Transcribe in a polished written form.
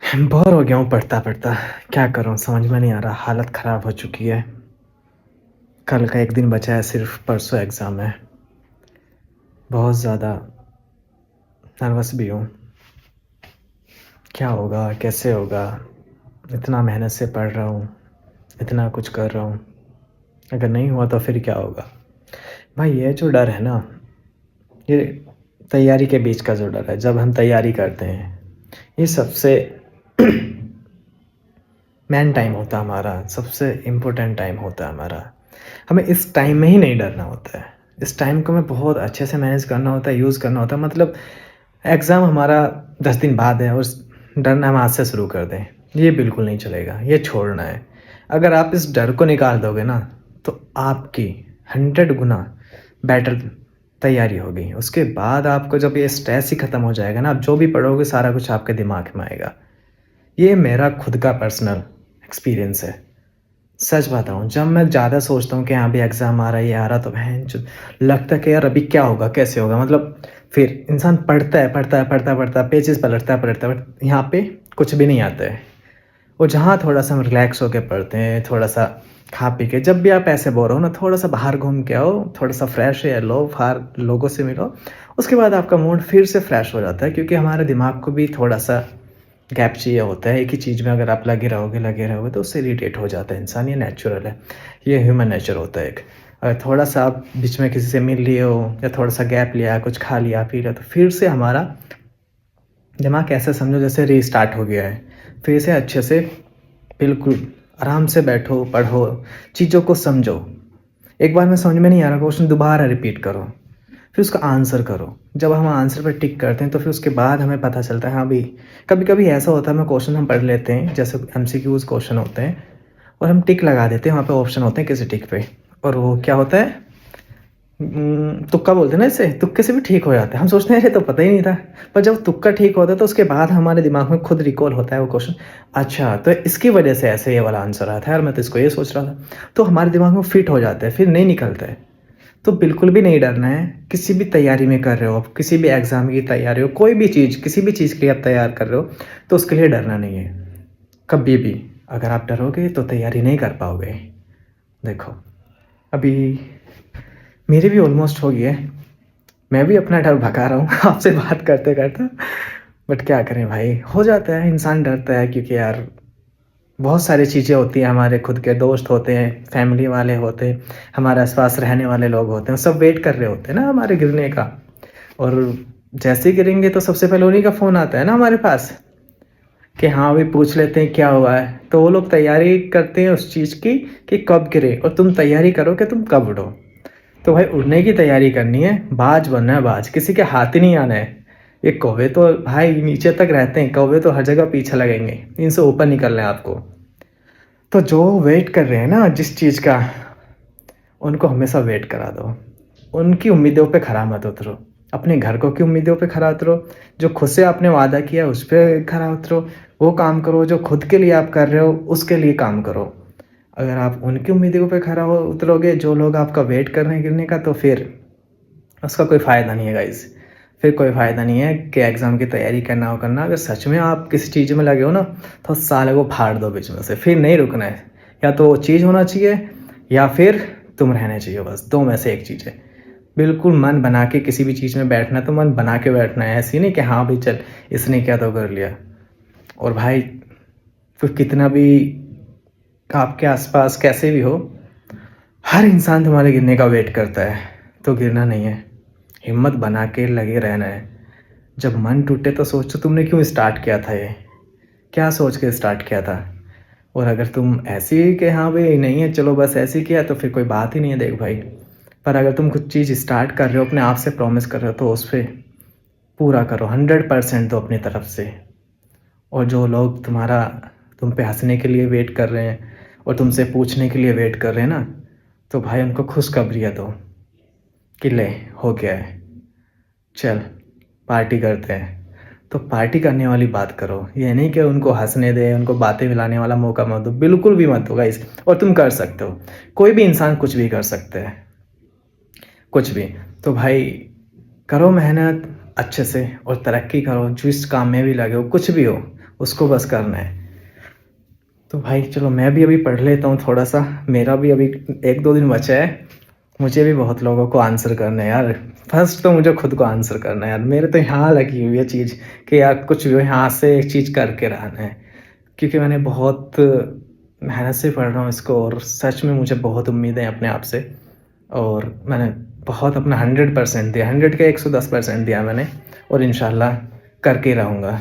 Bore हो गया हूँ पढ़ता पढ़ता। क्या करूँ समझ में नहीं आ रहा, हालत ख़राब हो चुकी है। कल का एक दिन बचा है, सिर्फ परसों एग्ज़ाम है। बहुत ज़्यादा नर्वस भी हूँ। क्या होगा, कैसे होगा? इतना मेहनत से पढ़ रहा हूँ, इतना कुछ कर रहा हूँ, अगर नहीं हुआ तो फिर क्या होगा? भाई ये जो डर है ना, ये तैयारी के बीच का जो डर है, जब हम तैयारी करते हैं, ये सबसे मेन टाइम होता है हमारा, सबसे इम्पोर्टेंट टाइम होता है हमारा। हमें इस टाइम में ही नहीं डरना होता है। इस टाइम को हमें बहुत अच्छे से मैनेज करना होता है, यूज़ करना होता है। मतलब एग्ज़ाम हमारा 10 दिन बाद है और डरना हम आज से शुरू कर दें, ये बिल्कुल नहीं चलेगा, ये छोड़ना है। अगर आप इस डर को निकाल दोगे ना, तो आपकी 100 गुना बेटर तैयारी होगी। उसके बाद आपको जब ये स्ट्रेस ही ख़त्म हो जाएगा ना, आप जो भी पढ़ोगे सारा कुछ आपके दिमाग में आएगा। ये मेरा खुद का पर्सनल एक्सपीरियंस है। सच बताऊँ, जब मैं ज़्यादा सोचता हूँ कि हाँ अभी एग्ज़ाम आ रहा है, ये आ रहा, तो भैंचोद लगता है कि यार अभी क्या होगा, कैसे होगा? मतलब फिर इंसान पढ़ता है, पढ़ता है, पढ़ता है, पढ़ता है, पेजेस पलटता है, पलटता है, बट यहाँ पे कुछ भी नहीं आता है। और जहाँ थोड़ा-सा हम रिलैक्स होके पढ़ते हैं, थोड़ा-सा खा पी के, जब भी आप ऐसे बोर हो ना, थोड़ा-सा बाहर घूम के आओ, थोड़ा-सा फ्रेश एयर लो, बाहर लोगों से मिलो, उसके बाद आपका मूड फिर से फ्रेश हो जाता है, क्योंकि हमारे दिमाग को भी थोड़ा-सा गैप चाहिए होता है। एक ही चीज़ में अगर आप लगे रहोगे तो उससे इरिटेट हो जाता है इंसान, ये नेचुरल है, ये ह्यूमन नेचर होता है एक। अगर थोड़ा-सा आप बीच में किसी से मिल लिए हो या थोड़ा-सा गैप लिया, कुछ खा लिया, पी लिया, तो फिर से हमारा दिमाग ऐसे समझो जैसे रीस्टार्ट हो गया है। फिर से अच्छे से बिल्कुल आराम से बैठो, पढ़ो, चीज़ों को समझो। एक बार में समझ में नहीं आ रहा, क्वेश्चन दोबारा रिपीट करो, फिर उसका आंसर करो। जब हम आंसर पे टिक करते हैं तो फिर उसके बाद हमें पता चलता है हाँ भाई, कभी-कभी ऐसा होता है हमें क्वेश्चन हम पढ़ लेते हैं, जैसे एमसीक्यूज़ क्वेश्चन होते हैं और हम टिक लगा देते हैं, वहाँ पे ऑप्शन होते हैं किसी टिक पे, और वो क्या होता है, तुक्का बोलते हैं ना इसे, तुक्के से भी ठीक हो जाता है। हम सोचते हैं अरे तो पता ही नहीं था, पर जब तुक्का ठीक होता है तो उसके बाद हमारे दिमाग में खुद रिकॉल होता है वो क्वेश्चन, अच्छा तो इसकी वजह से ऐसे ये वाला आंसर आया था यार, मैं तो इसको ये सोच रहा था। तो हमारे दिमाग में फिट हो जाता है, फिर नहीं निकलता है। तो बिल्कुल भी नहीं डरना है, किसी भी तैयारी में कर रहे हो आप, किसी भी एग्ज़ाम की तैयारी हो, कोई भी चीज़, किसी भी चीज़ के लिए आप तैयार कर रहे हो, तो उसके लिए डरना नहीं है, कभी भी। अगर आप डरोगे तो तैयारी नहीं कर पाओगे। देखो, अभी मेरी भी ऑलमोस्ट हो गई है, मैं भी अपना डर भगा रहा हूँ आपसे बात करते-करते, बट क्या करें भाई, हो जाता है, इंसान डरता है क्योंकि यार बहुत सारी चीज़ें होती हैं, हमारे खुद के दोस्त होते हैं, फैमिली वाले होते हैं, हमारे आस-पास रहने वाले लोग होते हैं, सब वेट कर रहे होते हैं ना हमारे गिरने का। और जैसे ही गिरेंगे तो सबसे पहले उन्हीं का फ़ोन आता है ना हमारे पास, कि हाँ भाई पूछ लेते हैं क्या हुआ है। तो वो लोग तैयारी करते हैं उस चीज़ की कि कब गिरे, और तुम तैयारी करो कि तुम कब उड़ो। तो भाई उड़ने की तैयारी करनी है, बाज बनना है बाज, किसी के हाथ ही नहीं आना है। ये कौवे तो भाई नीचे तक रहते हैं, कौवे तो हर जगह पीछे लगेंगे, इनसे ऊपर निकलना है आपको। तो जो वेट कर रहे हैं ना जिस चीज़ का, उनको हमेशा वेट करा दो। उनकी उम्मीदों पे खरा मत उतरो। अपने घर को की उम्मीदों पे खरा उतरो, जो खुद से आपने वादा किया उस पे खरा उतरो। वो काम करो जो खुद के लिए आप कर रहे हो, उसके लिए काम करो। अगर आप उनकी उम्मीदों पे खरा हो उतरोगे, जो लोग आपका वेट कर रहे हैं गिरने का, तो फिर उसका कोई फ़ायदा नहीं है गाइज़। फिर कोई फ़ायदा नहीं है कि एग्ज़ाम की तैयारी करना हो करना। अगर सच में आप किसी चीज़ में लगे हो ना, तो साले को फाड़ दो बीच में से, फिर नहीं रुकना है। या तो वो चीज़ होना चाहिए या फिर तुम रहने चाहिए, बस 2 में से एक चीज़ है। बिल्कुल मन बना के किसी भी चीज़ में बैठना है तो मन बना के बैठना है, ऐसे ही नहीं कि हाँ भाई चल इसने किया तो कर लिया। और भाई फिर कितना भी आपके आस-पास कैसे भी हो, हर इंसान तुम्हारे गिरने का वेट करता है, तो गिरना नहीं है। हिम्मत बना के लगे रहना है। जब मन टूटे तो सोचो तुमने क्यों स्टार्ट किया था ये? क्या सोच के स्टार्ट किया था? और अगर तुम ऐसे ही कि हाँ भाई नहीं है, चलो बस ऐसे ही किया, तो फिर कोई बात ही नहीं है देख भाई। पर अगर तुम कुछ चीज़ स्टार्ट कर रहे हो, अपने आप से प्रॉमिस कर रहे हो, तो उस पे पूरा करो, 100% दो अपनी तरफ से। और जो लोग तुम पे हँसने के लिए वेट कर रहे हैं और तुमसे पूछने के लिए वेट कर रहे हैं ना, तो भाई उनको खुशखबरियाँ दो कि ले हो गया है, चल पार्टी करते हैं। तो पार्टी करने वाली बात करो, ये नहीं कि उनको हँसने दे, उनको बातें मिलाने वाला मौका मत दो, बिल्कुल भी मत दो गाइस। और तुम कर सकते हो, कोई भी इंसान कुछ भी कर सकता है, कुछ भी। तो भाई करो मेहनत अच्छे से और तरक्की करो, जिस काम में भी लगे हो, कुछ भी हो, उसको बस करना है। तो भाई चलो मैं भी अभी पढ़ लेता हूँ थोड़ा-सा, मेरा भी अभी 1-2 दिन बचा है। मुझे भी बहुत लोगों को आंसर करना है यार। फर्स्ट तो मुझे खुद को आंसर करना है यार। मेरे तो यहाँ लगी हुई है चीज़ कि यार कुछ भी हो यहाँ से एक चीज़ करके रहना है। क्योंकि मैंने बहुत मेहनत से पढ़ रहा हूँ इसको और सच में मुझे बहुत उम्मीद है अपने आप से और मैंने बहुत अपना 100% दिया, 100 का 110% दिया मैंने और इंशाल्लाह करके ही रहूँगा।